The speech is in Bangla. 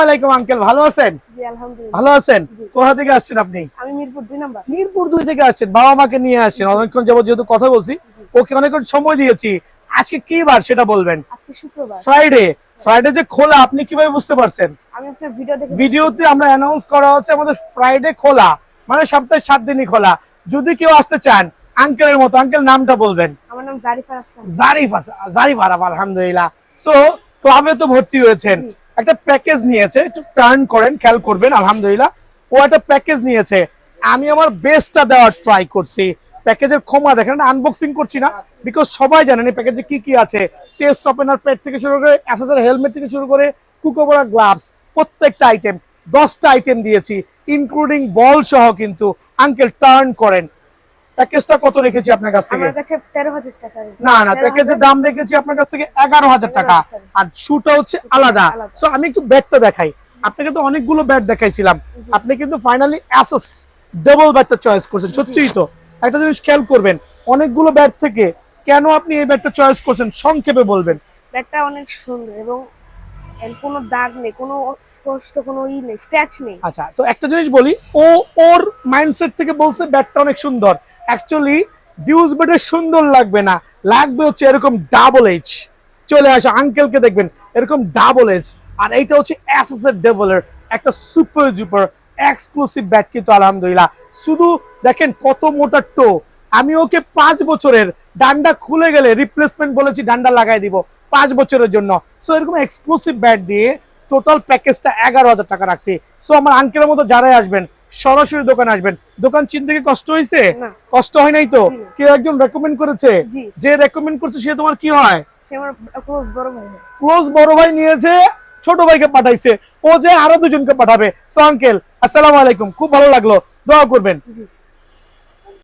আলাইকুম আঙ্কেল, ভালো আছেন? জি আলহামদুলিল্লাহ। ভালো আছেন? কোথা থেকে আসছেন আপনি? আমি মিরপুর 2 নাম্বার। মিরপুর 2 থেকে আসছেন, বাবা মাকে নিয়ে আসছেন। অনেকক্ষণ যাবত যেহেতু কথা বলছি, ওকে অনেকক্ষণ সময় দিয়েছি। আজকে কি বার সেটা বলবেন? আজকে শুক্রবার। ফ্রাইডে। ফ্রাইডে যে খোলা আপনি কিভাবে বুঝতে পারছেন? আমি আপনার ভিডিও দেখে ভিডিওতে আমরা অ্যানাউন্স করা হচ্ছে আমাদের ফ্রাইডে খোলা, মানে সপ্তাহে 7 দিনই খোলা। যদি কেউ আসতে চান আঙ্কেলের মতো, আঙ্কেল নামটা বলবেন। আমার নাম জারিফা আহসান। জারিফ আরাফ, আলহামদুলিল্লাহ। সো ক্লাবে তো ভর্তি হয়েছেন, একটা প্যাকেজ নিয়েছে, একটু টার্ন করেন, খেয়াল করবেন। আলহামদুলিল্লাহ ও একটা প্যাকেজ নিয়েছে, আমি আমার বেস্টটা দেওয়ার ট্রাই করছি। প্যাকেজের ক্ষমা দেখেন, আনবক্সিং করছি না, বিকজ সবাই জানেন এই প্যাকেজে কি কি আছে। টেস্ট ওপেনার প্যাড থেকে শুরু করে অ্যাসেসরি হেলমেট থেকে শুরু করে কুকোবরা গ্লাভস, প্রত্যেকটা আইটেম 10টা আইটেম দিয়েছি, ইনক্লুডিং বল সহ। কিন্তু আঙ্কেল টার্ন করেন, প্যাকেজটা কত রেখেছি আপনার কাছ থেকে? আমার কাছে 13,000 টাকা। না, প্যাকেজের দাম রেখেছি আপনার কাছ থেকে 11,000 টাকা, আর শুটা হচ্ছে আলাদা। সো আমি একটু ব্যাটটা দেখাই আপনাকে। তো অনেকগুলো ব্যাট দেখাইছিলাম, আপনি কিন্তু ফাইনালি অ্যাসেস ডাবল ব্যাটটা চয়েস করছেন। সত্যিই তো একটা জিনিস খেয়াল করবেন, অনেকগুলো ব্যাট থেকে কেন আপনি এই ব্যাটটা চয়েস করছেন সংক্ষেপে বলবেন। ব্যাটটা অনেক সুন্দর এবং এর কোনো দাগ নেই, কোনো স্পষ্ট কোনো নেই, স্ক্র্যাচ নেই। আচ্ছা, তো একটা জিনিস বলি, ও ওর মাইন্ডসেট থেকে বলছে ব্যাটটা অনেক সুন্দর। অ্যাকচুয়ালি ডিউস ব্যাটে সুন্দর লাগবে না, লাগবে হচ্ছে এরকম ডাবল এইচ। চলে আসে আঙ্কেলকে দেখবেন এরকম ডাবল এইচ। আর এইটা হচ্ছে অ্যাসেসের ডেভেলের একটা সুপার জুপার এক্সক্লুসিভ ব্যাট। কিন্তু আলহামদুলিল্লাহ শুধু দেখেন কত মোটা টো। আমি ওকে 5 বছরের, ডান্ডা খুলে গেলে রিপ্লেসমেন্ট বলেছি, ডান্ডা লাগাই দিব 5 বছরের জন্য। সো এরকম এক্সক্লুসিভ ব্যাট দিয়ে টোটাল প্যাকেজটা 11,000 টাকা রাখছি। সো আমার আঙ্কেলের মতো যারাই আসবেন সরাসরি দোকানে আসবেন। দোকান চিনতে কি কষ্ট হয়েছে? কষ্ট হয় নাই তো? কেউ একজন রেকমেন্ড করেছে, যে রেকমেন্ড করছে সে তোমার কি হয়? সে আমার ক্লোজ বড় ভাই। ক্লোজ বড় ভাই নিয়েছে, ছোট ভাইকে পাঠাইছে, ও যে আরো দুজনকে পাঠাবে। সো আঙ্কেল আসসালামু আলাইকুম, খুব ভালো লাগলো, দোয়া করবেন।